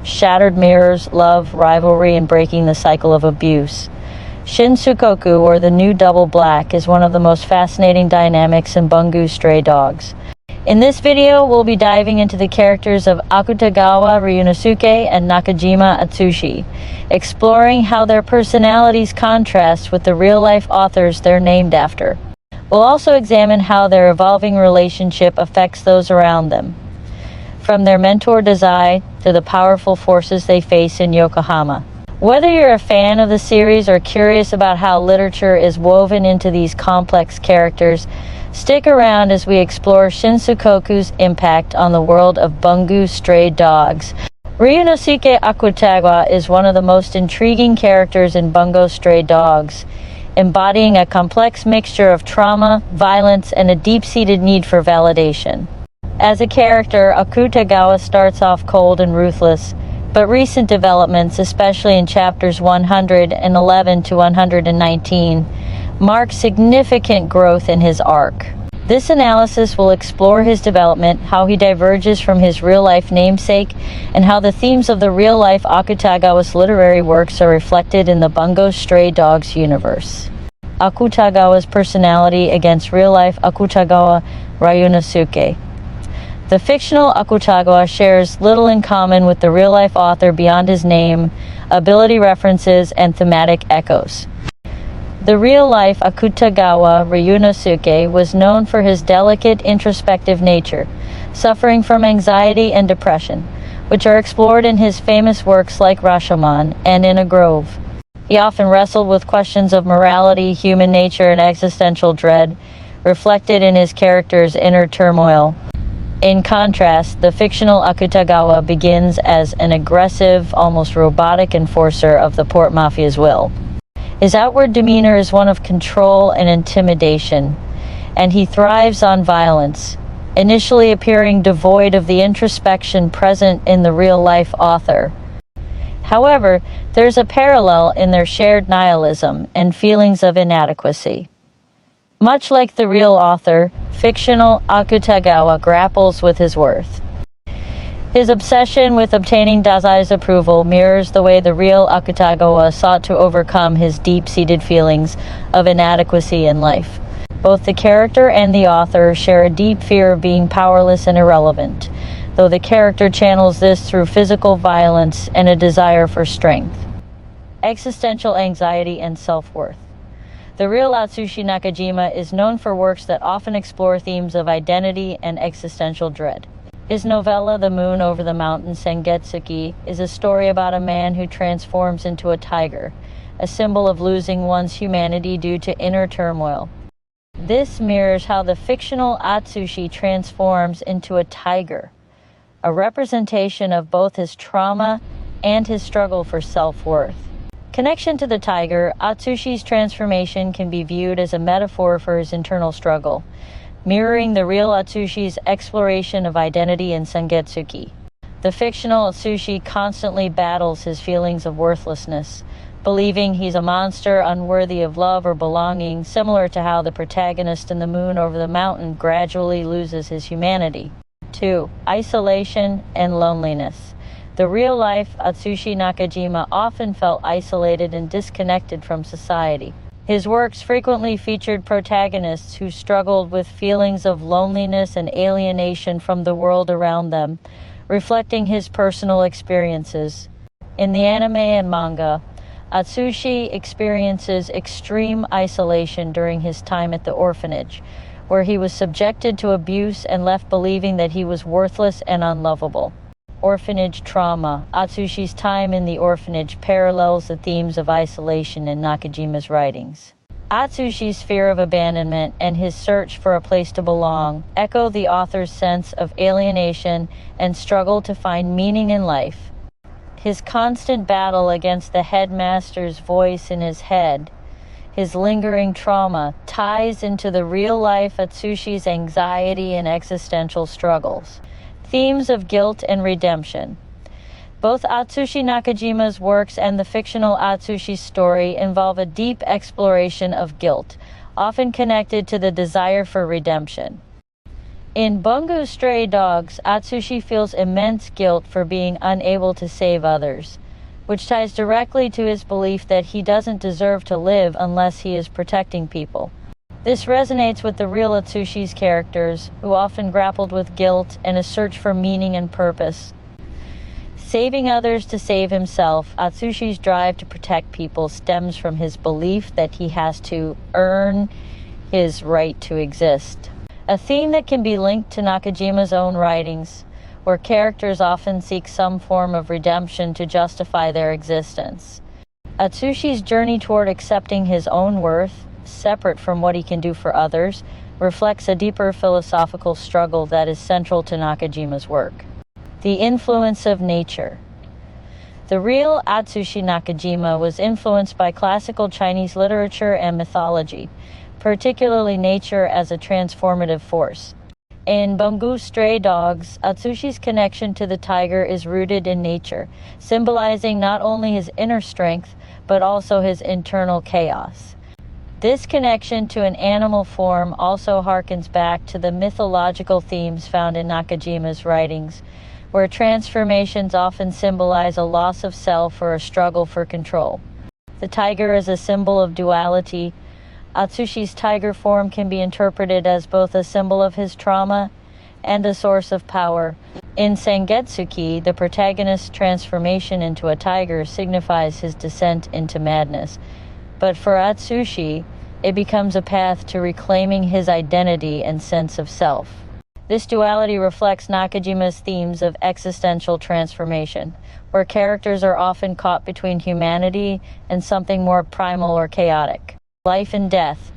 shattered mirrors, love, rivalry, and breaking the cycle of abuse. Shin Soukoku, or the New Double Black, is one of the most fascinating dynamics in Bungo Stray Dogs. In this video, we'll be diving into the characters of Akutagawa Ryunosuke and Nakajima Atsushi, exploring how their personalities contrast with the real-life authors they're named after. We'll also examine how their evolving relationship affects those around them, from their mentor Dazai to the powerful forces they face in Yokohama. Whether you're a fan of the series or curious about how literature is woven into these complex characters, stick around as we explore Shin Soukoku's impact on the world of Bungo Stray Dogs. Ryunosuke Akutagawa is one of the most intriguing characters in Bungo Stray Dogs, embodying a complex mixture of trauma, violence, and a deep-seated need for validation. As a character, Akutagawa starts off cold and ruthless, but recent developments, especially in chapters 111 to 119, mark significant growth in his arc. This analysis will explore his development, how he diverges from his real-life namesake, and how the themes of the real-life Akutagawa's literary works are reflected in the Bungo Stray Dogs universe. Akutagawa's personality against real-life Akutagawa Ryunosuke. The fictional Akutagawa shares little in common with the real-life author beyond his name, ability references, and thematic echoes. The real-life Akutagawa Ryunosuke was known for his delicate, introspective nature, suffering from anxiety and depression, which are explored in his famous works like Rashomon and In a Grove. He often wrestled with questions of morality, human nature, and existential dread, reflected in his character's inner turmoil. In contrast, the fictional Akutagawa begins as an aggressive, almost robotic enforcer of the Port Mafia's will. His outward demeanor is one of control and intimidation, and he thrives on violence, initially appearing devoid of the introspection present in the real-life author. However, there's a parallel in their shared nihilism and feelings of inadequacy. Much like the real author, fictional Akutagawa grapples with his worth. His obsession with obtaining Dazai's approval mirrors the way the real Akutagawa sought to overcome his deep-seated feelings of inadequacy in life. Both the character and the author share a deep fear of being powerless and irrelevant, though the character channels this through physical violence and a desire for strength, existential anxiety, and self-worth. The real Atsushi Nakajima is known for works that often explore themes of identity and existential dread. His novella, The Moon Over the Mountain Sengetsuki, is a story about a man who transforms into a tiger, a symbol of losing one's humanity due to inner turmoil. This mirrors how the fictional Atsushi transforms into a tiger, a representation of both his trauma and his struggle for self-worth. Connection to the tiger, Atsushi's transformation can be viewed as a metaphor for his internal struggle, mirroring the real Atsushi's exploration of identity in Sengetsuki. The fictional Atsushi constantly battles his feelings of worthlessness, believing he's a monster unworthy of love or belonging, similar to how the protagonist in The Moon Over the Mountain gradually loses his humanity. 2. Isolation and loneliness. The real-life Atsushi Nakajima often felt isolated and disconnected from society. His works frequently featured protagonists who struggled with feelings of loneliness and alienation from the world around them, reflecting his personal experiences. In the anime and manga, Atsushi experiences extreme isolation during his time at the orphanage, where he was subjected to abuse and left believing that he was worthless and unlovable. Orphanage trauma. Atsushi's time in the orphanage parallels the themes of isolation in Nakajima's writings. Atsushi's fear of abandonment and his search for a place to belong echo the author's sense of alienation and struggle to find meaning in life. His constant battle against the headmaster's voice in his head, his lingering trauma, ties into the real-life Atsushi's anxiety and existential struggles. Themes of guilt and redemption. Both Atsushi Nakajima's works and the fictional Atsushi story involve a deep exploration of guilt, often connected to the desire for redemption. In Bungo's Stray Dogs, Atsushi feels immense guilt for being unable to save others, which ties directly to his belief that he doesn't deserve to live unless he is protecting people. This resonates with the real Atsushi's characters, who often grappled with guilt and a search for meaning and purpose. Saving others to save himself, Atsushi's drive to protect people stems from his belief that he has to earn his right to exist. A theme that can be linked to Nakajima's own writings, where characters often seek some form of redemption to justify their existence. Atsushi's journey toward accepting his own worth, separate from what he can do for others, reflects a deeper philosophical struggle that is central to Nakajima's work. The influence of nature. The real Atsushi Nakajima was influenced by classical Chinese literature and mythology, particularly nature as a transformative force. In Bungo's Stray Dogs, Atsushi's connection to the tiger is rooted in nature, symbolizing not only his inner strength, but also his internal chaos. This connection to an animal form also harkens back to the mythological themes found in Nakajima's writings, where transformations often symbolize a loss of self or a struggle for control. The tiger is a symbol of duality. Atsushi's tiger form can be interpreted as both a symbol of his trauma and a source of power. In Sangetsuki, the protagonist's transformation into a tiger signifies his descent into madness. But for Atsushi, it becomes a path to reclaiming his identity and sense of self. This duality reflects Nakajima's themes of existential transformation, where characters are often caught between humanity and something more primal or chaotic. Life and death.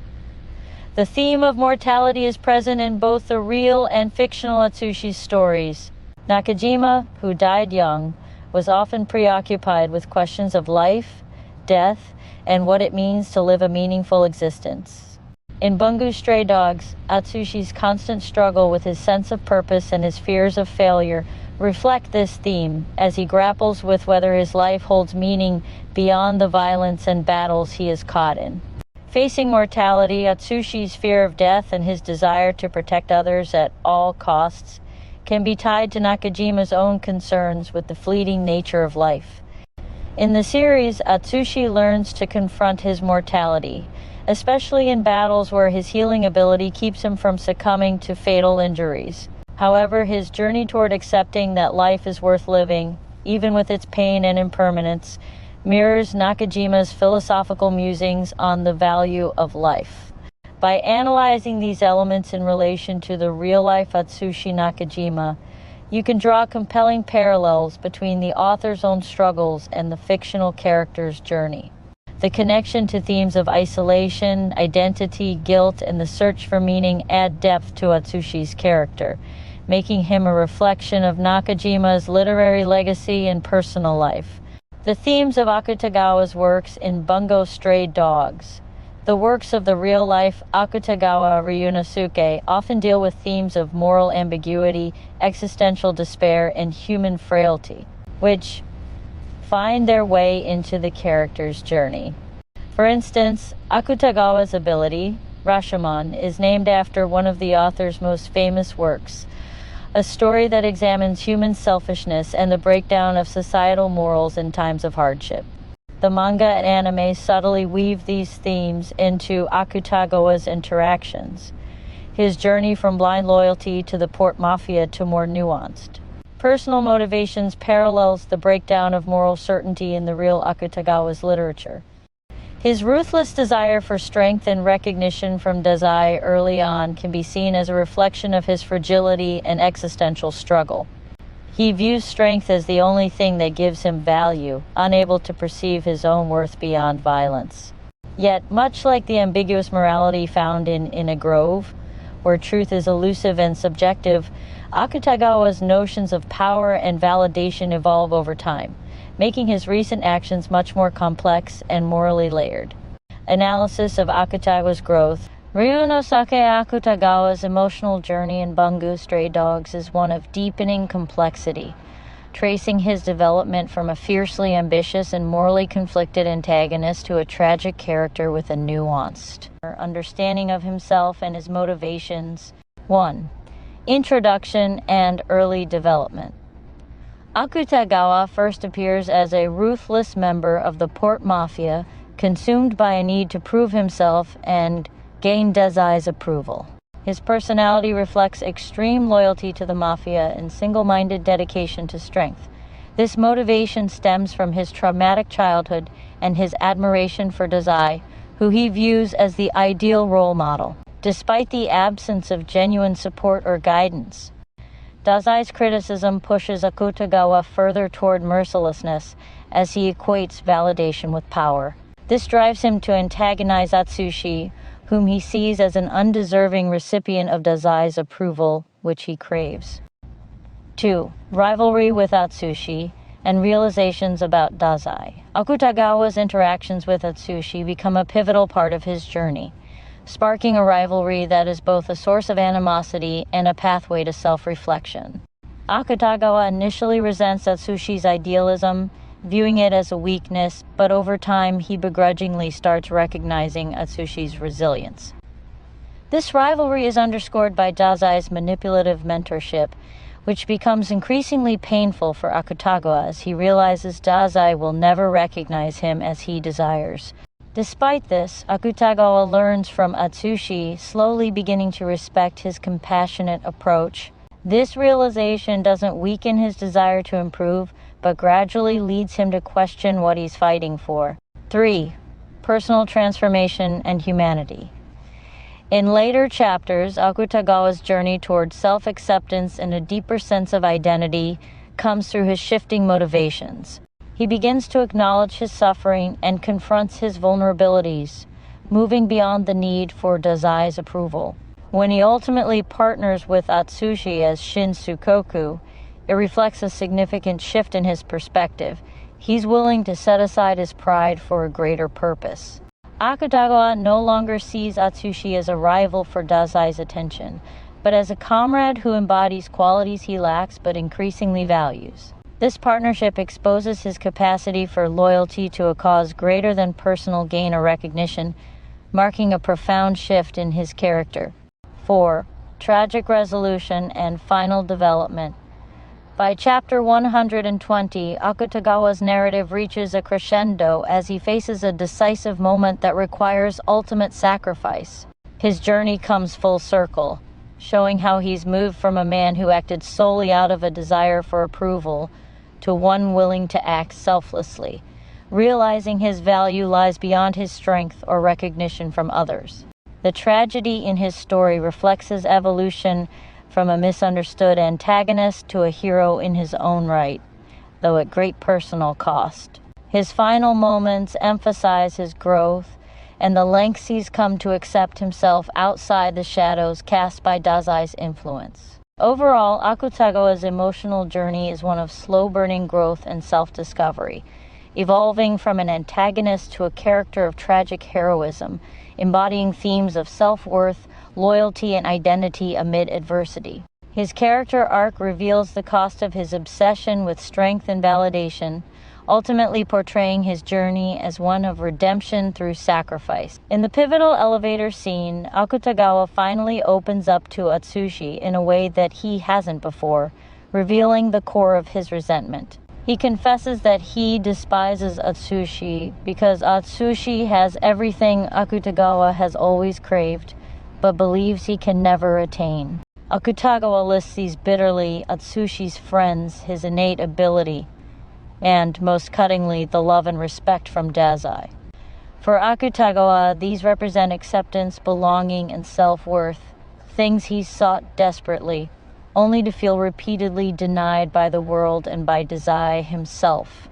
The theme of mortality is present in both the real and fictional Atsushi's stories. Nakajima, who died young, was often preoccupied with questions of life, death, and what it means to live a meaningful existence. In Bungo's Stray Dogs, Atsushi's constant struggle with his sense of purpose and his fears of failure reflect this theme as he grapples with whether his life holds meaning beyond the violence and battles he is caught in. Facing mortality, Atsushi's fear of death and his desire to protect others at all costs can be tied to Nakajima's own concerns with the fleeting nature of life. In the series, Atsushi learns to confront his mortality, especially in battles where his healing ability keeps him from succumbing to fatal injuries. However, his journey toward accepting that life is worth living, even with its pain and impermanence, mirrors Nakajima's philosophical musings on the value of life. By analyzing these elements in relation to the real-life Atsushi Nakajima, you can draw compelling parallels between the author's own struggles and the fictional character's journey. The connection to themes of isolation, identity, guilt, and the search for meaning add depth to Atsushi's character, making him a reflection of Nakajima's literary legacy and personal life. The themes of Akutagawa's works in Bungo's Stray Dogs. The works of the real-life Akutagawa Ryunosuke often deal with themes of moral ambiguity, existential despair, and human frailty, which find their way into the character's journey. For instance, Akutagawa's ability, Rashomon, is named after one of the author's most famous works, a story that examines human selfishness and the breakdown of societal morals in times of hardship. The manga and anime subtly weave these themes into Akutagawa's interactions, his journey from blind loyalty to the port mafia to more nuanced personal motivations parallels the breakdown of moral certainty in the real Akutagawa's literature. His ruthless desire for strength and recognition from Dazai early on can be seen as a reflection of his fragility and existential struggle. He views strength as the only thing that gives him value, unable to perceive his own worth beyond violence. Yet, much like the ambiguous morality found in A Grove, where truth is elusive and subjective, Akutagawa's notions of power and validation evolve over time, making his recent actions much more complex and morally layered. Analysis of Akutagawa's growth. Ryunosuke Akutagawa's emotional journey in Bungo's Stray Dogs is one of deepening complexity, tracing his development from a fiercely ambitious and morally conflicted antagonist to a tragic character with a nuanced understanding of himself and his motivations. 1. Introduction and early development. Akutagawa first appears as a ruthless member of the port mafia, consumed by a need to prove himself and gain Dazai's approval. His personality reflects extreme loyalty to the mafia and single-minded dedication to strength. This motivation stems from his traumatic childhood and his admiration for Dazai, who he views as the ideal role model. Despite the absence of genuine support or guidance, Dazai's criticism pushes Akutagawa further toward mercilessness as he equates validation with power. This drives him to antagonize Atsushi, whom he sees as an undeserving recipient of Dazai's approval, which he craves. 2. Rivalry with Atsushi and realizations about Dazai. Akutagawa's interactions with Atsushi become a pivotal part of his journey, sparking a rivalry that is both a source of animosity and a pathway to self-reflection. Akutagawa initially resents Atsushi's idealism, viewing it as a weakness, but over time he begrudgingly starts recognizing Atsushi's resilience. This rivalry is underscored by Dazai's manipulative mentorship, which becomes increasingly painful for Akutagawa as he realizes Dazai will never recognize him as he desires. Despite this, Akutagawa learns from Atsushi, slowly beginning to respect his compassionate approach. This realization doesn't weaken his desire to improve, but gradually leads him to question what he's fighting for. 3. Personal transformation and humanity. In later chapters, Akutagawa's journey towards self-acceptance and a deeper sense of identity comes through his shifting motivations. He begins to acknowledge his suffering and confronts his vulnerabilities, moving beyond the need for Dazai's approval. When he ultimately partners with Atsushi as Shin Soukoku, it reflects a significant shift in his perspective. He's willing to set aside his pride for a greater purpose. Akutagawa no longer sees Atsushi as a rival for Dazai's attention, but as a comrade who embodies qualities he lacks but increasingly values. This partnership exposes his capacity for loyalty to a cause greater than personal gain or recognition, marking a profound shift in his character. 4. Tragic resolution and final development. By chapter 120, Akutagawa's narrative reaches a crescendo as he faces a decisive moment that requires ultimate sacrifice. His journey comes full circle, showing how he's moved from a man who acted solely out of a desire for approval to one willing to act selflessly, realizing his value lies beyond his strength or recognition from others. The tragedy in his story reflects his evolution from a misunderstood antagonist to a hero in his own right, though at great personal cost. His final moments emphasize his growth and the lengths he's come to accept himself outside the shadows cast by Dazai's influence. Overall, Akutagawa's emotional journey is one of slow-burning growth and self-discovery, evolving from an antagonist to a character of tragic heroism, embodying themes of self-worth, loyalty, and identity amid adversity. His character arc reveals the cost of his obsession with strength and validation, ultimately portraying his journey as one of redemption through sacrifice. In the pivotal elevator scene, Akutagawa finally opens up to Atsushi in a way that he hasn't before, revealing the core of his resentment. He confesses that he despises Atsushi because Atsushi has everything Akutagawa has always craved, but believes he can never attain. Akutagawa lists these bitterly Atsushi's friends, his innate ability, and, most cuttingly, the love and respect from Dazai. For Akutagawa, these represent acceptance, belonging, and self-worth, things he sought desperately, only to feel repeatedly denied by the world and by Dazai himself.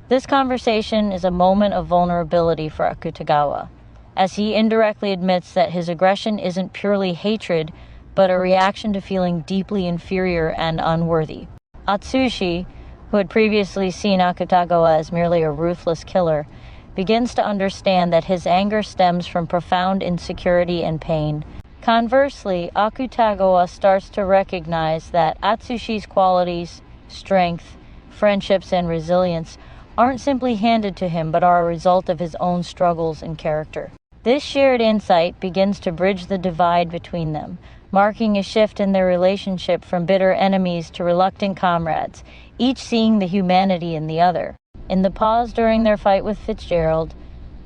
This conversation is a moment of vulnerability for Akutagawa, as he indirectly admits that his aggression isn't purely hatred, but a reaction to feeling deeply inferior and unworthy. Atsushi, who had previously seen Akutagawa as merely a ruthless killer, begins to understand that his anger stems from profound insecurity and pain. Conversely, Akutagawa starts to recognize that Atsushi's qualities, strength, friendships, and resilience aren't simply handed to him but are a result of his own struggles and character. This shared insight begins to bridge the divide between them, marking a shift in their relationship from bitter enemies to reluctant comrades, each seeing the humanity in the other. In the pause during their fight with Fitzgerald,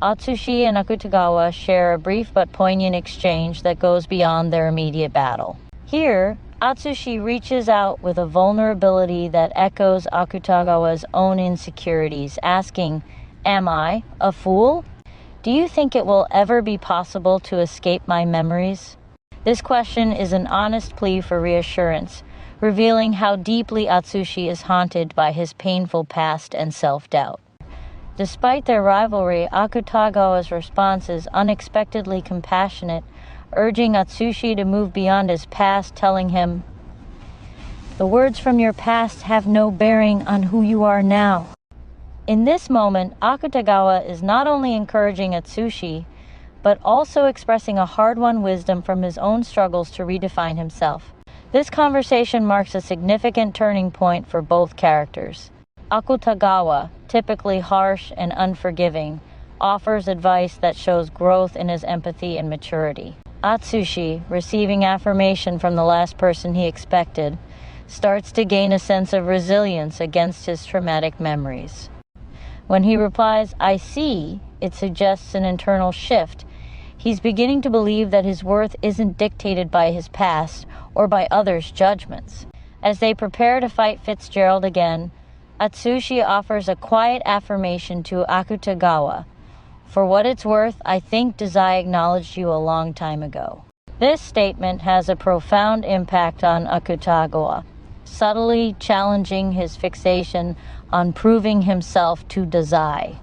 Atsushi and Akutagawa share a brief but poignant exchange that goes beyond their immediate battle. Here, Atsushi reaches out with a vulnerability that echoes Akutagawa's own insecurities, asking, "Am I a fool? Do you think it will ever be possible to escape my memories?" This question is an honest plea for reassurance, revealing how deeply Atsushi is haunted by his painful past and self-doubt. Despite their rivalry, Akutagawa's response is unexpectedly compassionate, urging Atsushi to move beyond his past, telling him, "The words from your past have no bearing on who you are now." In this moment, Akutagawa is not only encouraging Atsushi, but also expressing a hard-won wisdom from his own struggles to redefine himself. This conversation marks a significant turning point for both characters. Akutagawa, typically harsh and unforgiving, offers advice that shows growth in his empathy and maturity. Atsushi, receiving affirmation from the last person he expected, starts to gain a sense of resilience against his traumatic memories. When he replies, "I see," it suggests an internal shift. He's beginning to believe that his worth isn't dictated by his past or by others' judgments. As they prepare to fight Fitzgerald again, Atsushi offers a quiet affirmation to Akutagawa. "For what it's worth, I think Dazai acknowledged you a long time ago." This statement has a profound impact on Akutagawa, subtly challenging his fixation on proving himself to Dazai.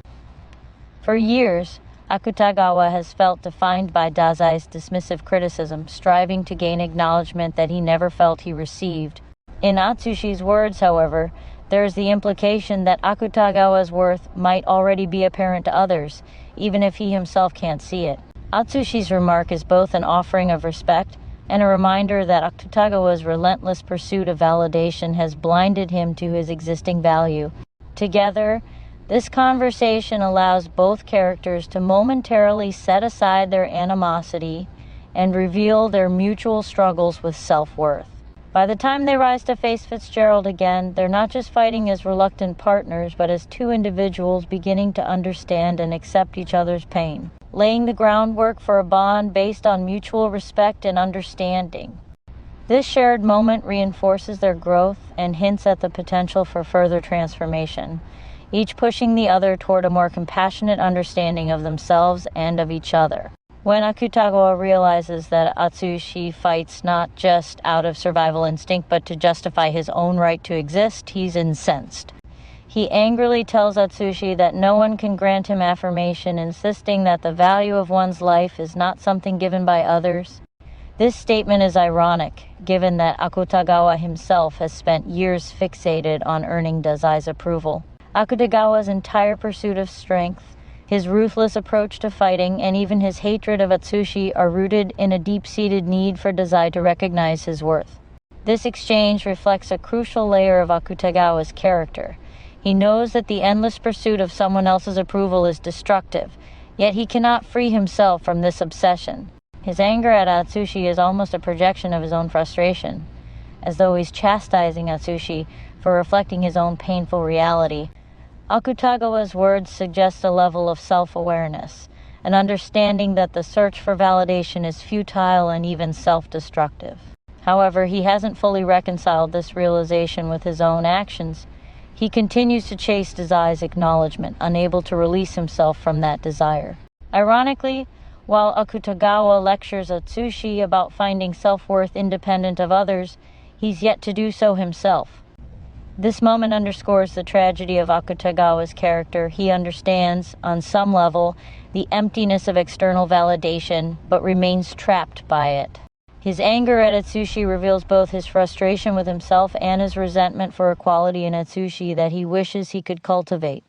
For years, Akutagawa has felt defined by Dazai's dismissive criticism, striving to gain acknowledgement that he never felt he received. In Atsushi's words, however, there is the implication that Akutagawa's worth might already be apparent to others, even if he himself can't see it. Atsushi's remark is both an offering of respect and a reminder that Akutagawa's relentless pursuit of validation has blinded him to his existing value. Together, this conversation allows both characters to momentarily set aside their animosity and reveal their mutual struggles with self-worth. By the time they rise to face Fitzgerald again, they're not just fighting as reluctant partners, but as two individuals beginning to understand and accept each other's pain, laying the groundwork for a bond based on mutual respect and understanding. This shared moment reinforces their growth and hints at the potential for further transformation, each pushing the other toward a more compassionate understanding of themselves and of each other. When Akutagawa realizes that Atsushi fights not just out of survival instinct but to justify his own right to exist, he's incensed. He angrily tells Atsushi that no one can grant him affirmation, insisting that the value of one's life is not something given by others. This statement is ironic, given that Akutagawa himself has spent years fixated on earning Dazai's approval. Akutagawa's entire pursuit of strength, his ruthless approach to fighting, and even his hatred of Atsushi are rooted in a deep-seated need for Dazai to recognize his worth. This exchange reflects a crucial layer of Akutagawa's character. He knows that the endless pursuit of someone else's approval is destructive, yet he cannot free himself from this obsession. His anger at Atsushi is almost a projection of his own frustration, as though he's chastising Atsushi for reflecting his own painful reality. Akutagawa's words suggest a level of self-awareness, an understanding that the search for validation is futile and even self-destructive. However, he hasn't fully reconciled this realization with his own actions. He continues to chase Dazai's acknowledgement, unable to release himself from that desire. Ironically, while Akutagawa lectures Atsushi about finding self-worth independent of others, he's yet to do so himself. This moment underscores the tragedy of Akutagawa's character. He understands, on some level, the emptiness of external validation, but remains trapped by it. His anger at Atsushi reveals both his frustration with himself and his resentment for a quality in Atsushi that he wishes he could cultivate: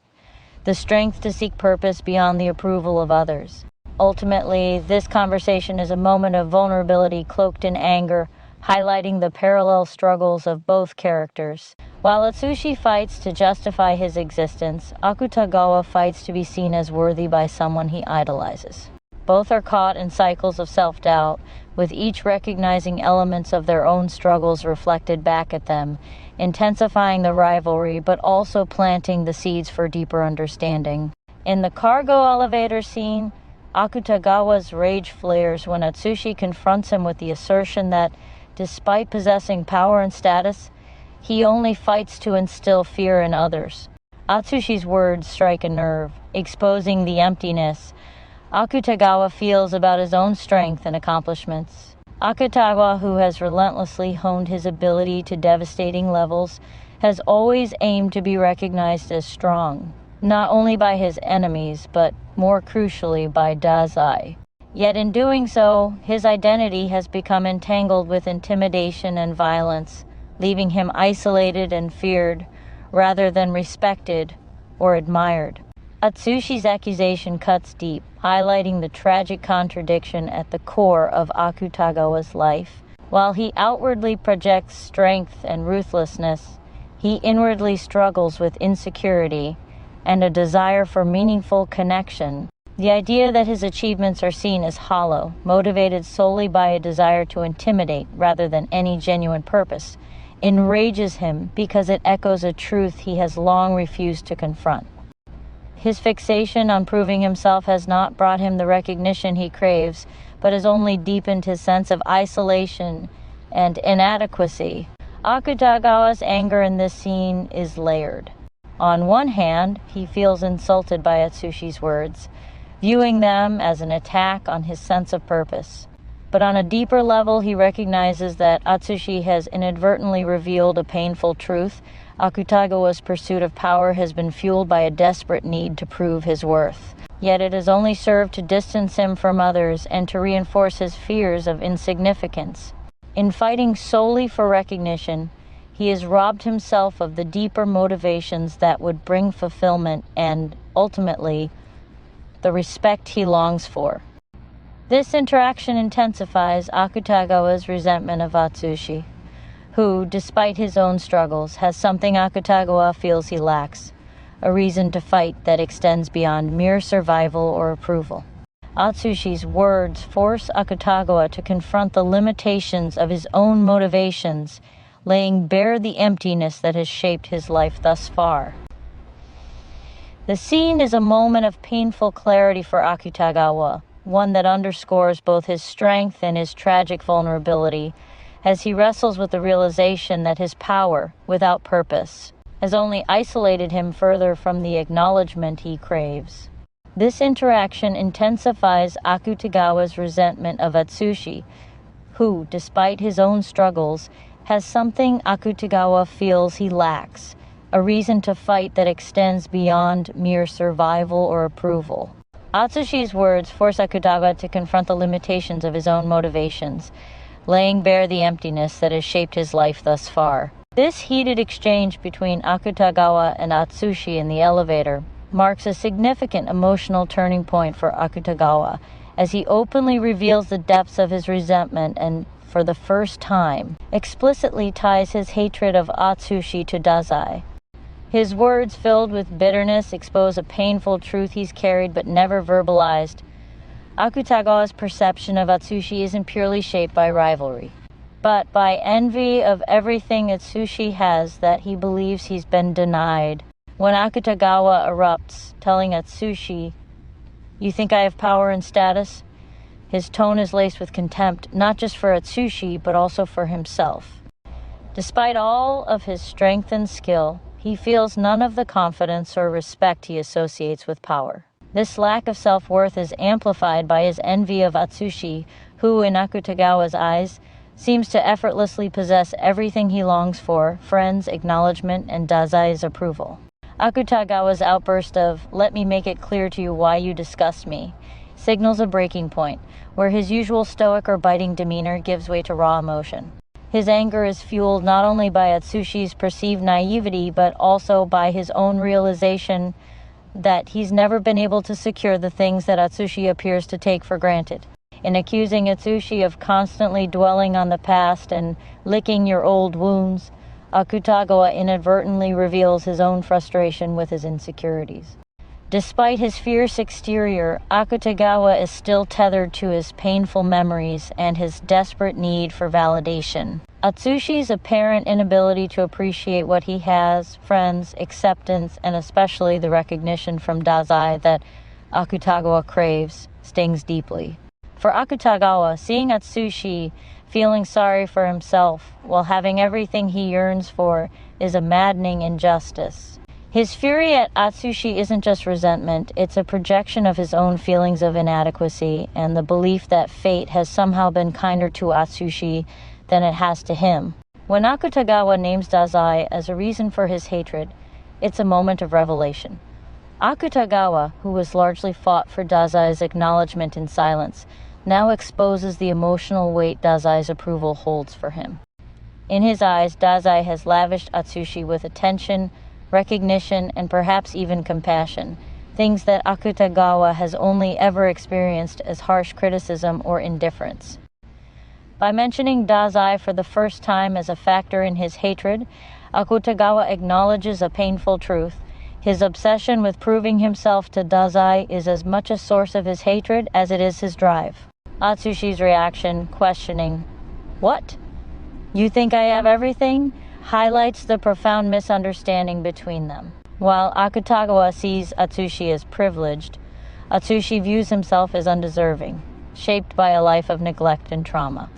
the strength to seek purpose beyond the approval of others. Ultimately, this conversation is a moment of vulnerability cloaked in anger, highlighting the parallel struggles of both characters. While Atsushi fights to justify his existence, Akutagawa fights to be seen as worthy by someone he idolizes. Both are caught in cycles of self-doubt, with each recognizing elements of their own struggles reflected back at them, intensifying the rivalry but also planting the seeds for deeper understanding. In the cargo elevator scene, Akutagawa's rage flares when Atsushi confronts him with the assertion that, despite possessing power and status, he only fights to instill fear in others. Atsushi's words strike a nerve, exposing the emptiness Akutagawa feels about his own strength and accomplishments. Akutagawa, who has relentlessly honed his ability to devastating levels, has always aimed to be recognized as strong, not only by his enemies, but more crucially by Dazai. Yet in doing so, his identity has become entangled with intimidation and violence, leaving him isolated and feared, rather than respected or admired. Atsushi's accusation cuts deep, highlighting the tragic contradiction at the core of Akutagawa's life. While he outwardly projects strength and ruthlessness, he inwardly struggles with insecurity and a desire for meaningful connection. The idea that his achievements are seen as hollow, motivated solely by a desire to intimidate rather than any genuine purpose, enrages him because it echoes a truth he has long refused to confront. His fixation on proving himself has not brought him the recognition he craves, but has only deepened his sense of isolation and inadequacy. Akutagawa's anger in this scene is layered. On one hand, he feels insulted by Atsushi's words, viewing them as an attack on his sense of purpose. But on a deeper level, he recognizes that Atsushi has inadvertently revealed a painful truth. Akutagawa's pursuit of power has been fueled by a desperate need to prove his worth. Yet it has only served to distance him from others and to reinforce his fears of insignificance. In fighting solely for recognition, he has robbed himself of the deeper motivations that would bring fulfillment and, ultimately, the respect he longs for. This interaction intensifies Akutagawa's resentment of Atsushi, who, despite his own struggles, has something Akutagawa feels he lacks, a reason to fight that extends beyond mere survival or approval. Atsushi's words force Akutagawa to confront the limitations of his own motivations, laying bare the emptiness that has shaped his life thus far. The scene is a moment of painful clarity for Akutagawa, one that underscores both his strength and his tragic vulnerability, as he wrestles with the realization that his power, without purpose, has only isolated him further from the acknowledgement he craves. This interaction intensifies Akutagawa's resentment of Atsushi, who, despite his own struggles, has something Akutagawa feels he lacks, a reason to fight that extends beyond mere survival or approval. Atsushi's words force Akutagawa to confront the limitations of his own motivations, laying bare the emptiness that has shaped his life thus far. This heated exchange between Akutagawa and Atsushi in the elevator marks a significant emotional turning point for Akutagawa, as he openly reveals the depths of his resentment and, for the first time, explicitly ties his hatred of Atsushi to Dazai. His words, filled with bitterness, expose a painful truth he's carried but never verbalized. Akutagawa's perception of Atsushi isn't purely shaped by rivalry, but by envy of everything Atsushi has that he believes he's been denied. When Akutagawa erupts, telling Atsushi, "You think I have power and status?" his tone is laced with contempt, not just for Atsushi, but also for himself. Despite all of his strength and skill, he feels none of the confidence or respect he associates with power. This lack of self-worth is amplified by his envy of Atsushi, who, in Akutagawa's eyes, seems to effortlessly possess everything he longs for: friends, acknowledgement, and Dazai's approval. Akutagawa's outburst of, "Let me make it clear to you why you disgust me," signals a breaking point, where his usual stoic or biting demeanor gives way to raw emotion. His anger is fueled not only by Atsushi's perceived naivety, but also by his own realization that he's never been able to secure the things that Atsushi appears to take for granted. In accusing Atsushi of constantly dwelling on the past and licking your old wounds, Akutagawa inadvertently reveals his own frustration with his insecurities. Despite his fierce exterior, Akutagawa is still tethered to his painful memories and his desperate need for validation. Atsushi's apparent inability to appreciate what he has, friends, acceptance, and especially the recognition from Dazai that Akutagawa craves, stings deeply. For Akutagawa, seeing Atsushi feeling sorry for himself while having everything he yearns for is a maddening injustice. His fury at Atsushi isn't just resentment, it's a projection of his own feelings of inadequacy and the belief that fate has somehow been kinder to Atsushi than it has to him. When Akutagawa names Dazai as a reason for his hatred, it's a moment of revelation. Akutagawa, who was largely fought for Dazai's acknowledgement in silence, now exposes the emotional weight Dazai's approval holds for him. In his eyes, Dazai has lavished Atsushi with attention, recognition, and perhaps even compassion, things that Akutagawa has only ever experienced as harsh criticism or indifference. By mentioning Dazai for the first time as a factor in his hatred, Akutagawa acknowledges a painful truth. His obsession with proving himself to Dazai is as much a source of his hatred as it is his drive. Atsushi's reaction, questioning, "What? You think I have everything?" highlights the profound misunderstanding between them. While Akutagawa sees Atsushi as privileged, Atsushi views himself as undeserving, shaped by a life of neglect and trauma.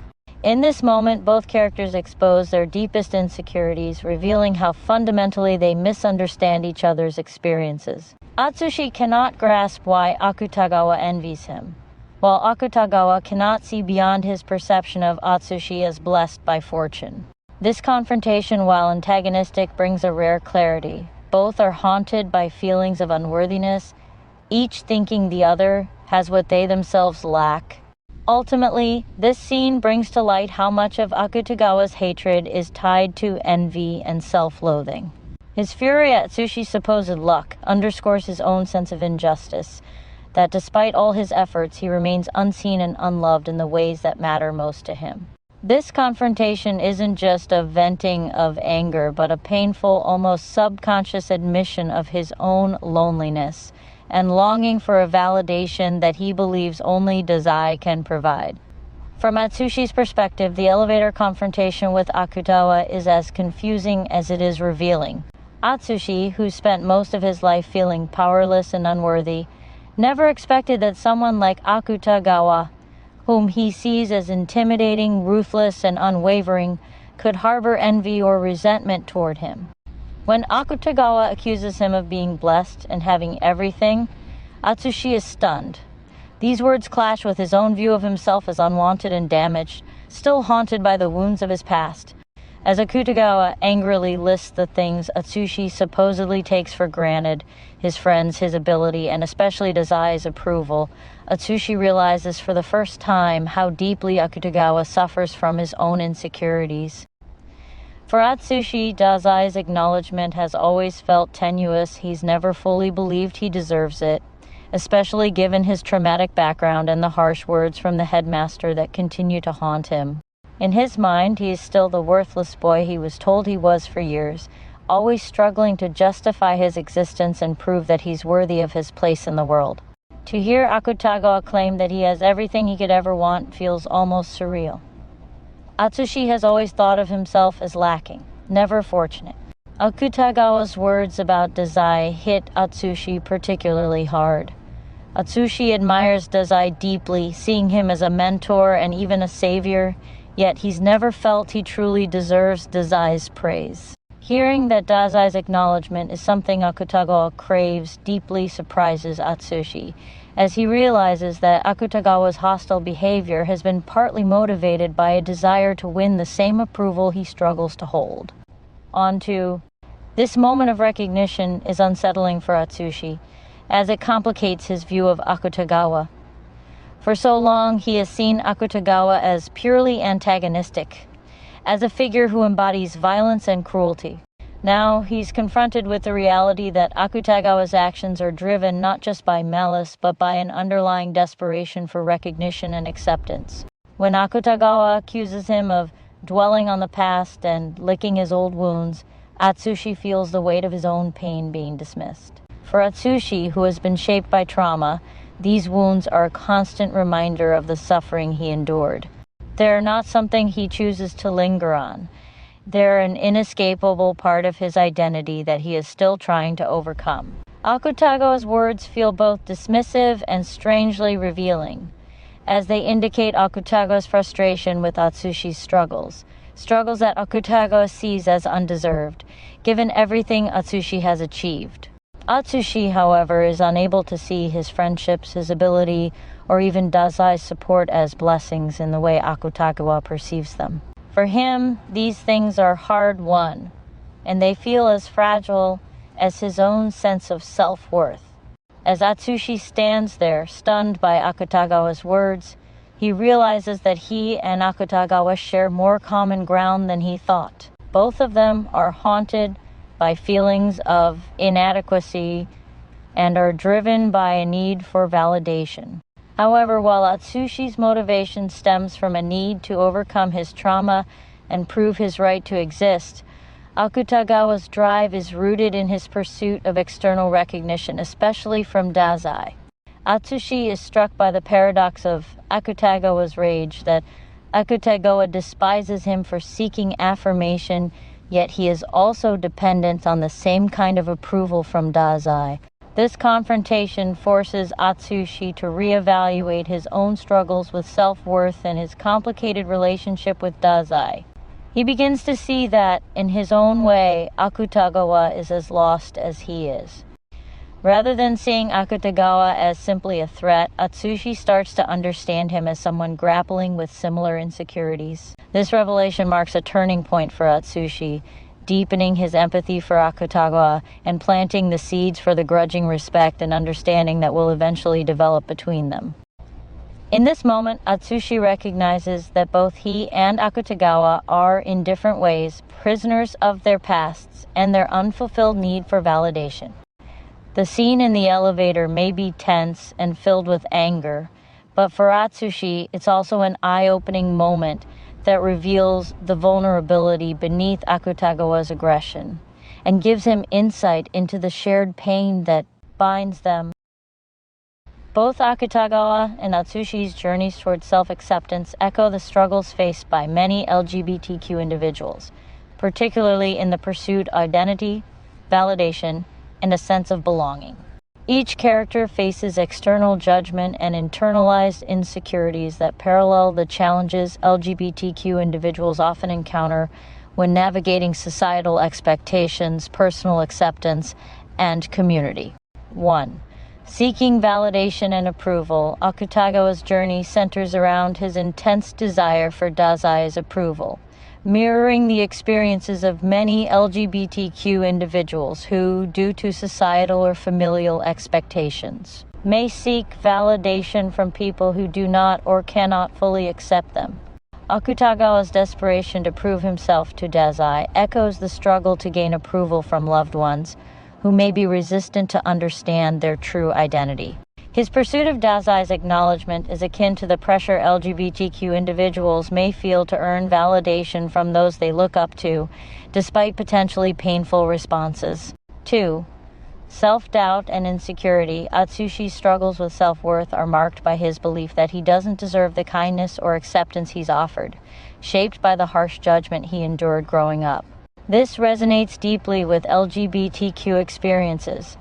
In this moment, both characters expose their deepest insecurities, revealing how fundamentally they misunderstand each other's experiences. Atsushi cannot grasp why Akutagawa envies him, while Akutagawa cannot see beyond his perception of Atsushi as blessed by fortune. This confrontation, while antagonistic, brings a rare clarity. Both are haunted by feelings of unworthiness, each thinking the other has what they themselves lack. Ultimately, this scene brings to light how much of Akutagawa's hatred is tied to envy and self-loathing. His fury at Atsushi's supposed luck underscores his own sense of injustice, that despite all his efforts, he remains unseen and unloved in the ways that matter most to him. This confrontation isn't just a venting of anger, but a painful, almost subconscious admission of his own loneliness and longing for a validation that he believes only Dazai can provide. From Atsushi's perspective, the elevator confrontation with Akutagawa is as confusing as it is revealing. Atsushi, who spent most of his life feeling powerless and unworthy, never expected that someone like Akutagawa, whom he sees as intimidating, ruthless, and unwavering, could harbor envy or resentment toward him. When Akutagawa accuses him of being blessed and having everything, Atsushi is stunned. These words clash with his own view of himself as unwanted and damaged, still haunted by the wounds of his past. As Akutagawa angrily lists the things Atsushi supposedly takes for granted, his friends, his ability, and especially Dazai's approval, Atsushi realizes for the first time how deeply Akutagawa suffers from his own insecurities. For Atsushi, Dazai's acknowledgement has always felt tenuous. He's never fully believed he deserves it, especially given his traumatic background and the harsh words from the headmaster that continue to haunt him. In his mind, he is still the worthless boy he was told he was for years, always struggling to justify his existence and prove that he's worthy of his place in the world. To hear Akutagawa claim that he has everything he could ever want feels almost surreal. Atsushi has always thought of himself as lacking, never fortunate. Akutagawa's words about Dazai hit Atsushi particularly hard. Atsushi admires Dazai deeply, seeing him as a mentor and even a savior, yet he's never felt he truly deserves Dazai's praise. Hearing that Dazai's acknowledgement is something Akutagawa craves deeply surprises Atsushi, as he realizes that Akutagawa's hostile behavior has been partly motivated by a desire to win the same approval he struggles to hold. This moment of recognition is unsettling for Atsushi, as it complicates his view of Akutagawa. For so long, he has seen Akutagawa as purely antagonistic, as a figure who embodies violence and cruelty. Now, he's confronted with the reality that Akutagawa's actions are driven not just by malice, but by an underlying desperation for recognition and acceptance. When Akutagawa accuses him of dwelling on the past and licking his old wounds, Atsushi feels the weight of his own pain being dismissed. For Atsushi, who has been shaped by trauma, these wounds are a constant reminder of the suffering he endured. They are not something he chooses to linger on. They're an inescapable part of his identity that he is still trying to overcome. Akutagawa's words feel both dismissive and strangely revealing, as they indicate Akutagawa's frustration with Atsushi's struggles that Akutagawa sees as undeserved, given everything Atsushi has achieved. Atsushi, however, is unable to see his friendships, his ability, or even Dazai's support as blessings in the way Akutagawa perceives them. For him, these things are hard-won, and they feel as fragile as his own sense of self-worth. As Atsushi stands there, stunned by Akutagawa's words, he realizes that he and Akutagawa share more common ground than he thought. Both of them are haunted by feelings of inadequacy and are driven by a need for validation. However, while Atsushi's motivation stems from a need to overcome his trauma and prove his right to exist, Akutagawa's drive is rooted in his pursuit of external recognition, especially from Dazai. Atsushi is struck by the paradox of Akutagawa's rage, that Akutagawa despises him for seeking affirmation, yet he is also dependent on the same kind of approval from Dazai. This confrontation forces Atsushi to reevaluate his own struggles with self-worth and his complicated relationship with Dazai. He begins to see that, in his own way, Akutagawa is as lost as he is. Rather than seeing Akutagawa as simply a threat, Atsushi starts to understand him as someone grappling with similar insecurities. This revelation marks a turning point for Atsushi, deepening his empathy for Akutagawa and planting the seeds for the grudging respect and understanding that will eventually develop between them. In this moment, Atsushi recognizes that both he and Akutagawa are, in different ways, prisoners of their pasts and their unfulfilled need for validation. The scene in the elevator may be tense and filled with anger, but for Atsushi, it's also an eye-opening moment that reveals the vulnerability beneath Akutagawa's aggression and gives him insight into the shared pain that binds them. Both Akutagawa and Atsushi's journeys towards self-acceptance echo the struggles faced by many LGBTQ individuals, particularly in the pursuit of identity, validation, and a sense of belonging. Each character faces external judgment and internalized insecurities that parallel the challenges LGBTQ individuals often encounter when navigating societal expectations, personal acceptance, and community. 1. Seeking validation and approval, Akutagawa's journey centers around his intense desire for Dazai's approval, mirroring the experiences of many LGBTQ individuals who, due to societal or familial expectations, may seek validation from people who do not or cannot fully accept them. Akutagawa's desperation to prove himself to Dazai echoes the struggle to gain approval from loved ones who may be resistant to understand their true identity. His pursuit of Dazai's acknowledgement is akin to the pressure LGBTQ individuals may feel to earn validation from those they look up to, despite potentially painful responses. 2. Self-doubt and insecurity. Atsushi's struggles with self-worth are marked by his belief that he doesn't deserve the kindness or acceptance he's offered, shaped by the harsh judgment he endured growing up. This resonates deeply with LGBTQ experiences,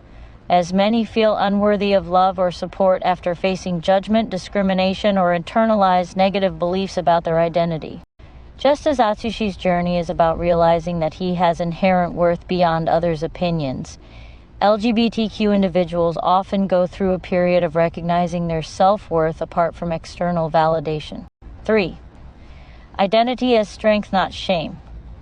as many feel unworthy of love or support after facing judgment, discrimination, or internalized negative beliefs about their identity. Just as Atsushi's journey is about realizing that he has inherent worth beyond others' opinions, LGBTQ individuals often go through a period of recognizing their self-worth apart from external validation. 3. Identity as strength, not shame.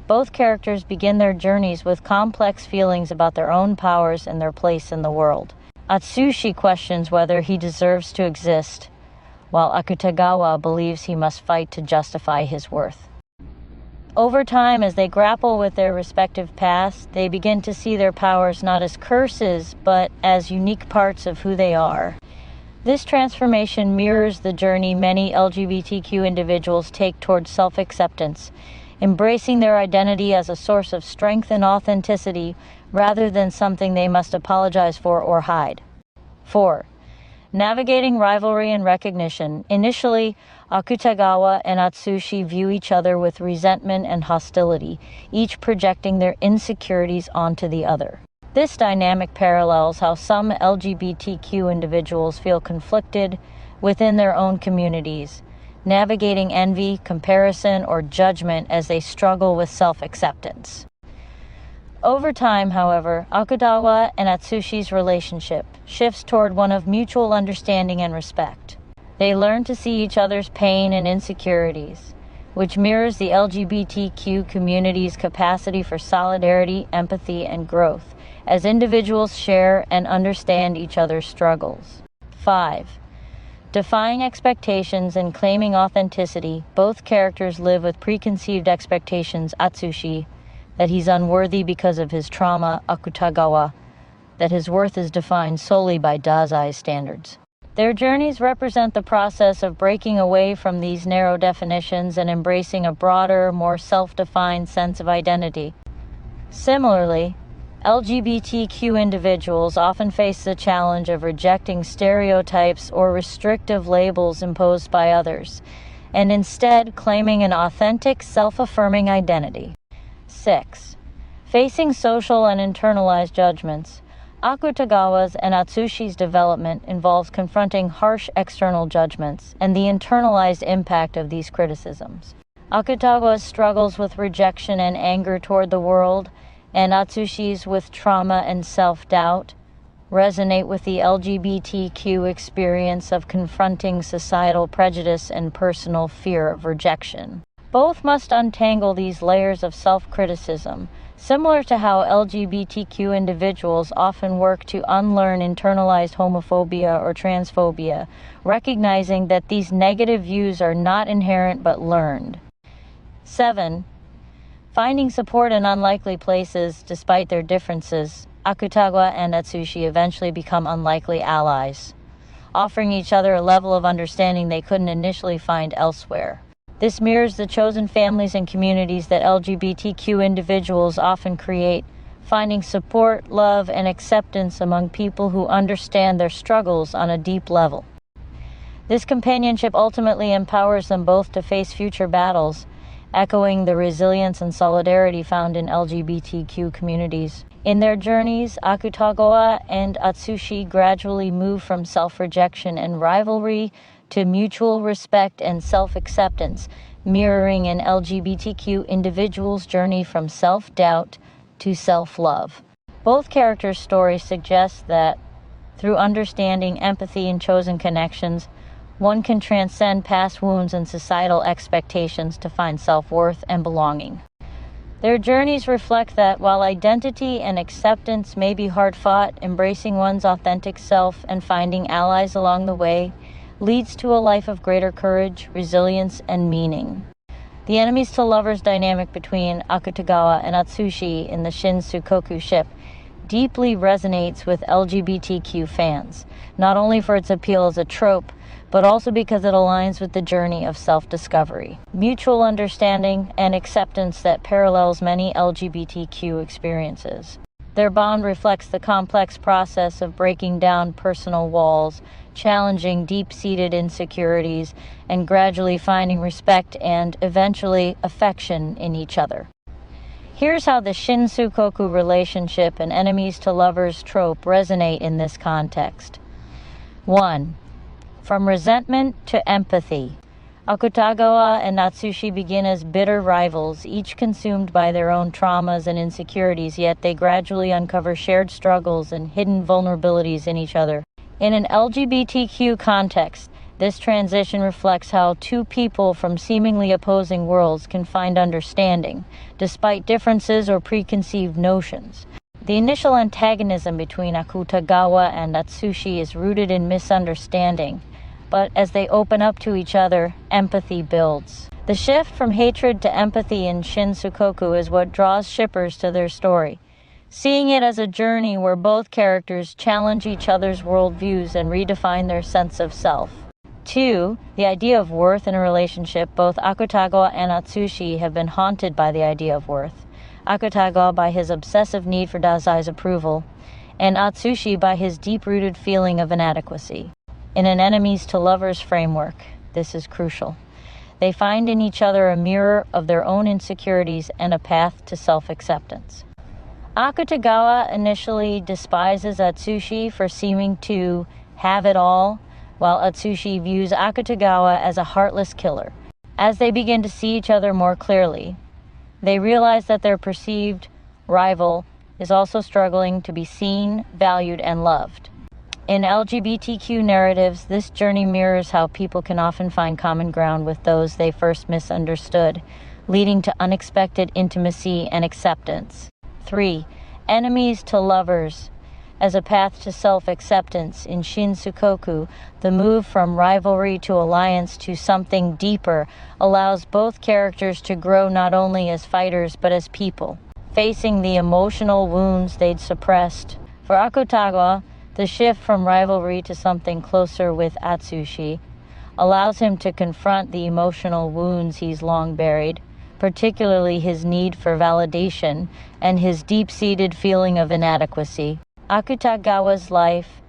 Both characters begin their journeys with complex feelings about their own powers and their place in the world. Atsushi questions whether he deserves to exist, while Akutagawa believes he must fight to justify his worth. Over time, as they grapple with their respective pasts, they begin to see their powers not as curses, but as unique parts of who they are. This transformation mirrors the journey many LGBTQ individuals take towards self-acceptance, embracing their identity as a source of strength and authenticity rather than something they must apologize for or hide. 4. Navigating rivalry and recognition. Initially, Akutagawa and Atsushi view each other with resentment and hostility, each projecting their insecurities onto the other. This dynamic parallels how some LGBTQ individuals feel conflicted within their own communities, navigating envy, comparison, or judgment as they struggle with self-acceptance. Over time, however, Akutagawa and Atsushi's relationship shifts toward one of mutual understanding and respect. They learn to see each other's pain and insecurities, which mirrors the LGBTQ community's capacity for solidarity, empathy, and growth as individuals share and understand each other's struggles. 5. Defying expectations and claiming authenticity. Both characters live with preconceived expectations. Atsushi, that he's unworthy because of his trauma. Akutagawa, that his worth is defined solely by Dazai's standards. Their journeys represent the process of breaking away from these narrow definitions and embracing a broader, more self-defined sense of identity. Similarly, LGBTQ individuals often face the challenge of rejecting stereotypes or restrictive labels imposed by others, and instead claiming an authentic, self-affirming identity. 6. Facing social and internalized judgments. Akutagawa's and Atsushi's development involves confronting harsh external judgments and the internalized impact of these criticisms. Akutagawa struggles with rejection and anger toward the world, and Atsushi's with trauma and self-doubt resonate with the LGBTQ experience of confronting societal prejudice and personal fear of rejection. Both must untangle these layers of self-criticism, similar to how LGBTQ individuals often work to unlearn internalized homophobia or transphobia, recognizing that these negative views are not inherent but learned. 7. Finding support in unlikely places. Despite their differences, Akutagawa and Atsushi eventually become unlikely allies, offering each other a level of understanding they couldn't initially find elsewhere. This mirrors the chosen families and communities that LGBTQ individuals often create, finding support, love, and acceptance among people who understand their struggles on a deep level. This companionship ultimately empowers them both to face future battles, echoing the resilience and solidarity found in LGBTQ communities. In their journeys, Akutagawa and Atsushi gradually move from self-rejection and rivalry to mutual respect and self-acceptance, mirroring an LGBTQ individual's journey from self-doubt to self-love. Both characters' stories suggest that, through understanding, empathy, and chosen connections, one can transcend past wounds and societal expectations to find self-worth and belonging. Their journeys reflect that while identity and acceptance may be hard-fought, embracing one's authentic self and finding allies along the way leads to a life of greater courage, resilience, and meaning. The enemies to lovers dynamic between Akutagawa and Atsushi in the Shin Soukoku ship deeply resonates with LGBTQ fans, not only for its appeal as a trope, but also because it aligns with the journey of self-discovery, mutual understanding, and acceptance that parallels many LGBTQ experiences. Their bond reflects the complex process of breaking down personal walls, challenging deep-seated insecurities, and gradually finding respect and, eventually, affection in each other. Here's how the Shin Soukoku relationship and enemies to lovers trope resonate in this context. 1. From resentment to empathy. Akutagawa and Atsushi begin as bitter rivals, each consumed by their own traumas and insecurities, yet they gradually uncover shared struggles and hidden vulnerabilities in each other. In an LGBTQ context, this transition reflects how two people from seemingly opposing worlds can find understanding, despite differences or preconceived notions. The initial antagonism between Akutagawa and Atsushi is rooted in misunderstanding, but as they open up to each other, empathy builds. The shift from hatred to empathy in Shin Soukoku is what draws shippers to their story, seeing it as a journey where both characters challenge each other's worldviews and redefine their sense of self. 2. The idea of worth in a relationship. Both Akutagawa and Atsushi have been haunted by the idea of worth. Akutagawa by his obsessive need for Dazai's approval, and Atsushi by his deep-rooted feeling of inadequacy. In an enemies to lovers framework, this is crucial. They find in each other a mirror of their own insecurities and a path to self-acceptance. Akutagawa initially despises Atsushi for seeming to have it all, while Atsushi views Akutagawa as a heartless killer. As they begin to see each other more clearly, they realize that their perceived rival is also struggling to be seen, valued, and loved. In LGBTQ narratives, this journey mirrors how people can often find common ground with those they first misunderstood, leading to unexpected intimacy and acceptance. 3. Enemies to lovers. As a path to self-acceptance, in Shin Soukoku, the move from rivalry to alliance to something deeper allows both characters to grow not only as fighters but as people, facing the emotional wounds they'd suppressed. For Akutagawa, the shift from rivalry to something closer with Atsushi allows him to confront the emotional wounds he's long buried, particularly his need for validation and his deep-seated feeling of inadequacy. Akutagawa's life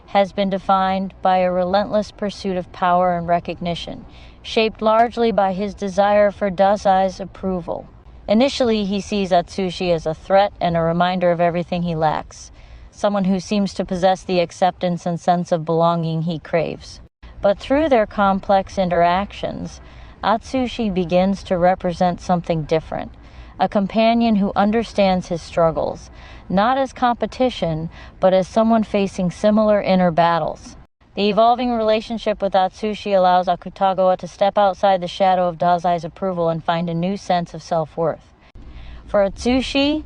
has been defined by a relentless pursuit of power and recognition, shaped largely by his desire for Dazai's approval. Initially, he sees Atsushi as a threat and a reminder of everything he lacks, someone who seems to possess the acceptance and sense of belonging he craves. But through their complex interactions, Atsushi begins to represent something different, a companion who understands his struggles, not as competition, but as someone facing similar inner battles. The evolving relationship with Atsushi allows Akutagawa to step outside the shadow of Dazai's approval and find a new sense of self-worth. For Atsushi,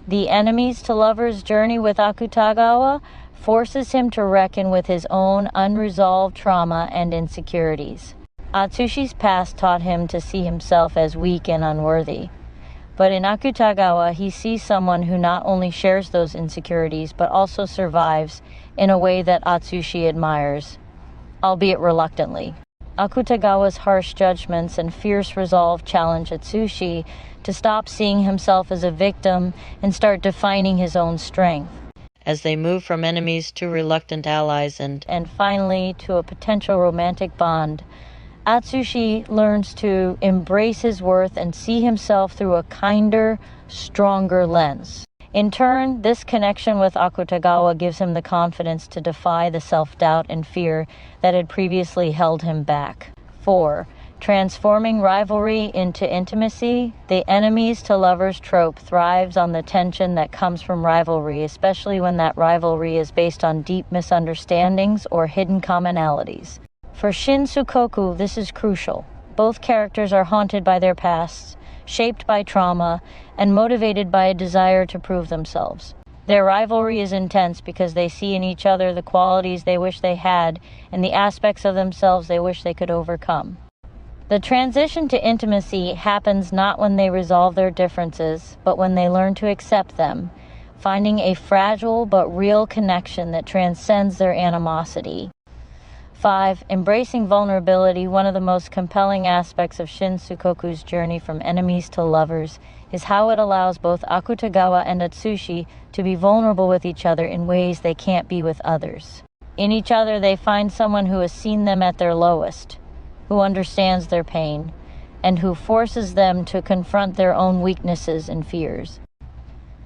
the enemies to lovers journey with Akutagawa forces him to reckon with his own unresolved trauma and insecurities. Atsushi's past taught him to see himself as weak and unworthy. But in Akutagawa, he sees someone who not only shares those insecurities, but also survives in a way that Atsushi admires, albeit reluctantly. Akutagawa's harsh judgments and fierce resolve challenge Atsushi to stop seeing himself as a victim and start defining his own strength. As they move from enemies to reluctant allies and finally to a potential romantic bond, Atsushi learns to embrace his worth and see himself through a kinder, stronger lens. In turn, this connection with Akutagawa gives him the confidence to defy the self-doubt and fear that had previously held him back. 4. Transforming rivalry into intimacy. The enemies to lovers trope thrives on the tension that comes from rivalry, especially when that rivalry is based on deep misunderstandings or hidden commonalities. For Shin Soukoku, this is crucial. Both characters are haunted by their pasts, shaped by trauma, and motivated by a desire to prove themselves. Their rivalry is intense because they see in each other the qualities they wish they had and the aspects of themselves they wish they could overcome. The transition to intimacy happens not when they resolve their differences, but when they learn to accept them, finding a fragile but real connection that transcends their animosity. 5. Embracing vulnerability. One of the most compelling aspects of Shin Soukoku's journey from enemies to lovers is how it allows both Akutagawa and Atsushi to be vulnerable with each other in ways they can't be with others. In each other, they find someone who has seen them at their lowest, who understands their pain, and who forces them to confront their own weaknesses and fears.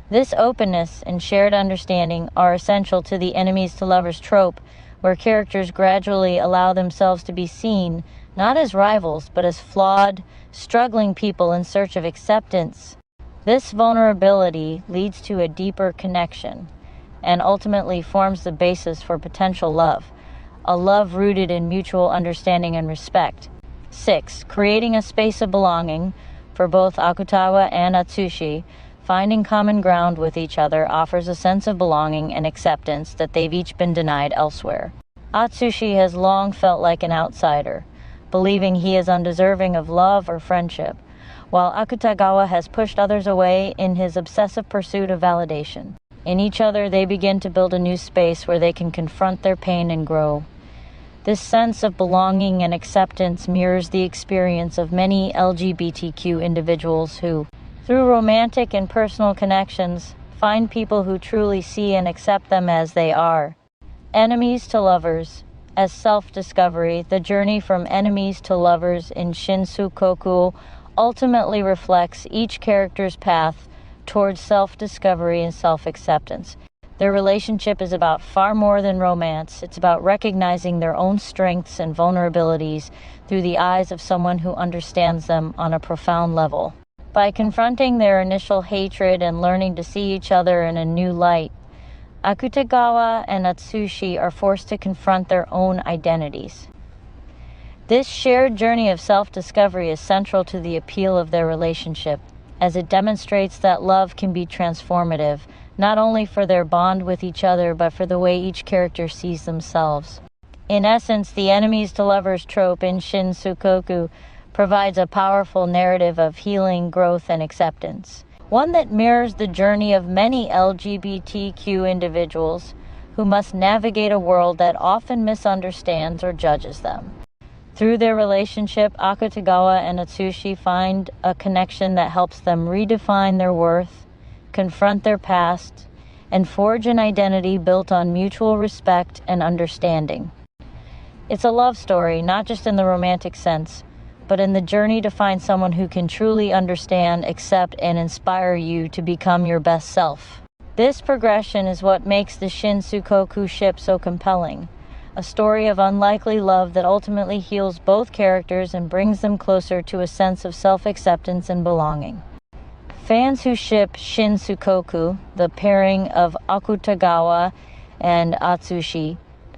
This openness and shared understanding are essential to the enemies to lovers trope, where characters gradually allow themselves to be seen not as rivals, but as flawed, struggling people in search of acceptance. This vulnerability leads to a deeper connection and ultimately forms the basis for potential love, a love rooted in mutual understanding and respect. 6. Creating a space of belonging. For both Akutagawa and Atsushi, finding common ground with each other offers a sense of belonging and acceptance that they've each been denied elsewhere. Atsushi has long felt like an outsider, believing he is undeserving of love or friendship, while Akutagawa has pushed others away in his obsessive pursuit of validation. In each other, they begin to build a new space where they can confront their pain and grow. This sense of belonging and acceptance mirrors the experience of many LGBTQ individuals who, through romantic and personal connections, find people who truly see and accept them as they are. Enemies to lovers. As self-discovery, the journey from enemies to lovers in Shin Soukoku ultimately reflects each character's path towards self-discovery and self-acceptance. Their relationship is about far more than romance. It's about recognizing their own strengths and vulnerabilities through the eyes of someone who understands them on a profound level. By confronting their initial hatred and learning to see each other in a new light, Akutagawa and Atsushi are forced to confront their own identities. This shared journey of self-discovery is central to the appeal of their relationship, as it demonstrates that love can be transformative, not only for their bond with each other, but for the way each character sees themselves. In essence, the enemies to lovers trope in Shin Soukoku provides a powerful narrative of healing, growth, and acceptance, one that mirrors the journey of many LGBTQ individuals who must navigate a world that often misunderstands or judges them. Through their relationship, Akutagawa and Atsushi find a connection that helps them redefine their worth, confront their past, and forge an identity built on mutual respect and understanding. It's a love story, not just in the romantic sense, but in the journey to find someone who can truly understand, accept, and inspire you to become your best self. This progression is what makes the Shin Soukoku ship so compelling. A story of unlikely love that ultimately heals both characters and brings them closer to a sense of self-acceptance and belonging. Fans who ship Shin Soukoku, the pairing of Akutagawa and Atsushi,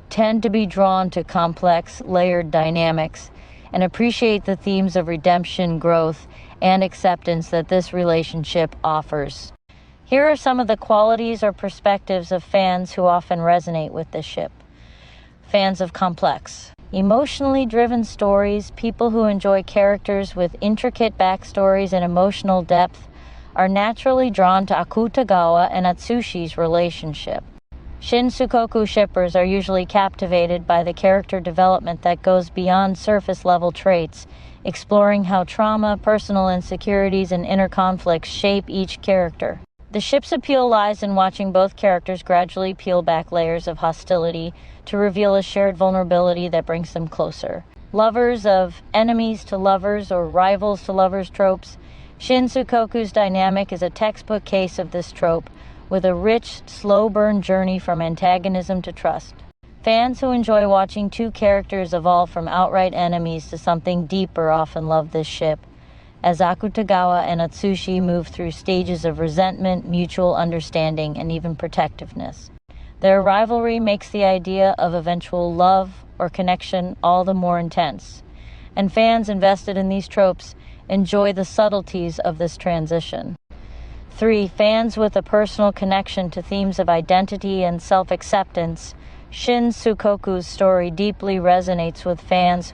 tend to be drawn to complex, layered dynamics and appreciate the themes of redemption, growth, and acceptance that this relationship offers. Here are some of the qualities or perspectives of fans who often resonate with this ship. Fans of complex, emotionally driven stories, people who enjoy characters with intricate backstories and emotional depth, are naturally drawn to Akutagawa and Atsushi's relationship. Shin Soukoku shippers are usually captivated by the character development that goes beyond surface-level traits, exploring how trauma, personal insecurities, and inner conflicts shape each character. The ship's appeal lies in watching both characters gradually peel back layers of hostility to reveal a shared vulnerability that brings them closer. Lovers of enemies to lovers or rivals to lovers tropes, Shin Soukoku's dynamic is a textbook case of this trope, with a rich, slow-burn journey from antagonism to trust. Fans who enjoy watching two characters evolve from outright enemies to something deeper often love this ship, as Akutagawa and Atsushi move through stages of resentment, mutual understanding, and even protectiveness. Their rivalry makes the idea of eventual love or connection all the more intense, and fans invested in these tropes enjoy the subtleties of this transition. 3. Fans with a personal connection to themes of identity and self-acceptance. Shin Soukoku's story deeply resonates with fans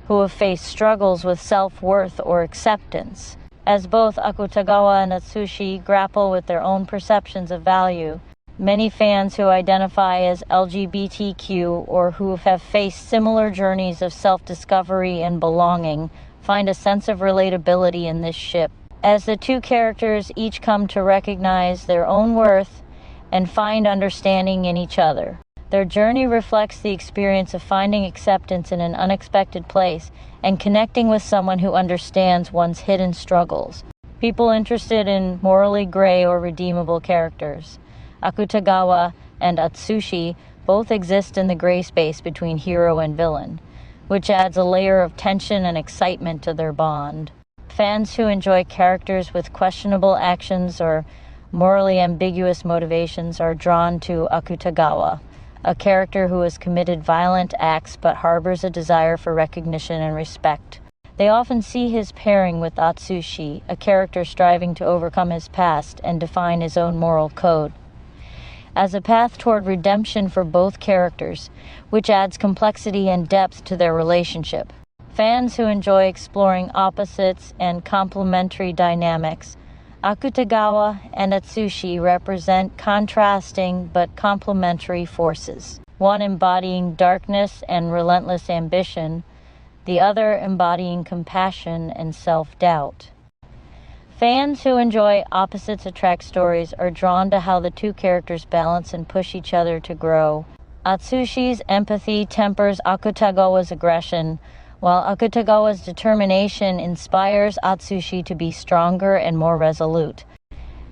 who have faced struggles with self-worth or acceptance. As both Akutagawa and Atsushi grapple with their own perceptions of value, many fans who identify as LGBTQ or who have faced similar journeys of self-discovery and belonging find a sense of relatability in this ship. As the two characters each come to recognize their own worth and find understanding in each other. Their journey reflects the experience of finding acceptance in an unexpected place and connecting with someone who understands one's hidden struggles. People interested in morally gray or redeemable characters. Akutagawa and Atsushi both exist in the gray space between hero and villain, which adds a layer of tension and excitement to their bond. Fans who enjoy characters with questionable actions or morally ambiguous motivations are drawn to Akutagawa, a character who has committed violent acts but harbors a desire for recognition and respect. They often see his pairing with Atsushi, a character striving to overcome his past and define his own moral code, as a path toward redemption for both characters, which adds complexity and depth to their relationship. Fans who enjoy exploring opposites and complementary dynamics, Akutagawa and Atsushi represent contrasting but complementary forces. one embodying darkness and relentless ambition, the other embodying compassion and self-doubt. Fans who enjoy opposites attract stories are drawn to how the two characters balance and push each other to grow. Atsushi's empathy tempers Akutagawa's aggression, while Akutagawa's determination inspires Atsushi to be stronger and more resolute.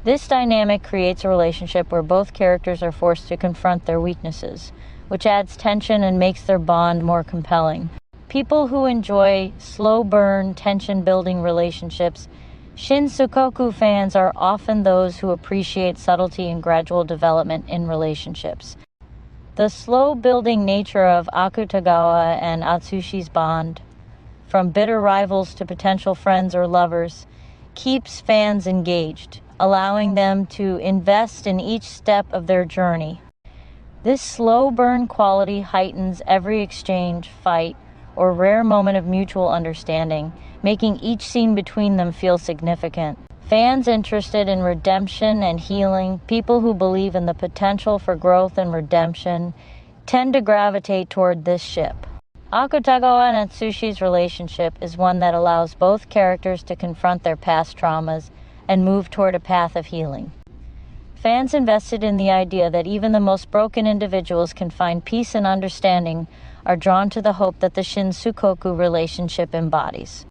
This dynamic creates a relationship where both characters are forced to confront their weaknesses, which adds tension and makes their bond more compelling. People who enjoy slow-burn, tension-building relationships, Shin Soukoku fans are often those who appreciate subtlety and gradual development in relationships. The slow-building nature of Akutagawa and Atsushi's bond, from bitter rivals to potential friends or lovers, keeps fans engaged, allowing them to invest in each step of their journey. This slow-burn quality heightens every exchange, fight, or rare moment of mutual understanding, making each scene between them feel significant. Fans interested in redemption and healing, people who believe in the potential for growth and redemption, tend to gravitate toward this ship. Akutagawa and Atsushi's relationship is one that allows both characters to confront their past traumas and move toward a path of healing. Fans invested in the idea that even the most broken individuals can find peace and understanding are drawn to the hope that the Shin Soukoku relationship embodies.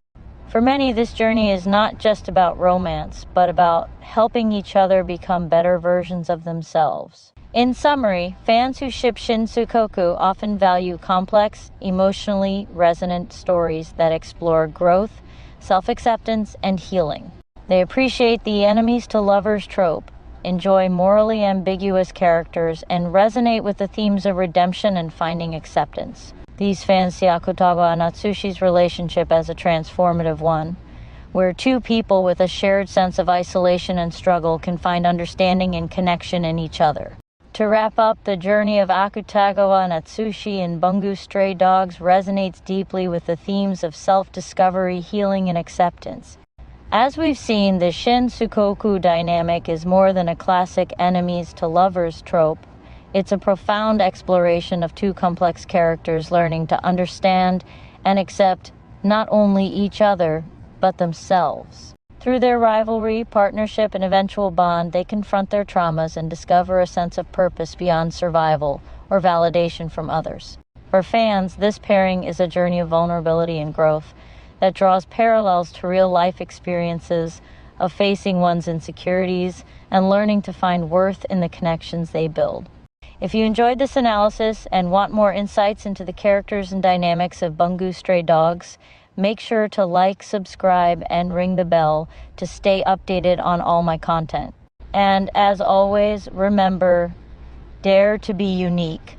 For many, this journey is not just about romance, but about helping each other become better versions of themselves. In summary, fans who ship Shin Soukoku often value complex, emotionally resonant stories that explore growth, self-acceptance, and healing. They appreciate the enemies to lovers trope, enjoy morally ambiguous characters, and resonate with the themes of redemption and finding acceptance. These fans see Akutagawa and Atsushi's relationship as a transformative one, where two people with a shared sense of isolation and struggle can find understanding and connection in each other. To wrap up, the journey of Akutagawa and Atsushi in Bungo Stray Dogs resonates deeply with the themes of self-discovery, healing, and acceptance. As we've seen, the Shin Soukoku dynamic is more than a classic enemies to lovers trope. It's a profound exploration of two complex characters learning to understand and accept not only each other, but themselves. Through their rivalry, partnership, and eventual bond, they confront their traumas and discover a sense of purpose beyond survival or validation from others. For fans, this pairing is a journey of vulnerability and growth that draws parallels to real-life experiences of facing one's insecurities and learning to find worth in the connections they build. If you enjoyed this analysis and want more insights into the characters and dynamics of Bungo Stray Dogs, make sure to like, subscribe, and ring the bell to stay updated on all my content. And as always, remember, dare to be unique.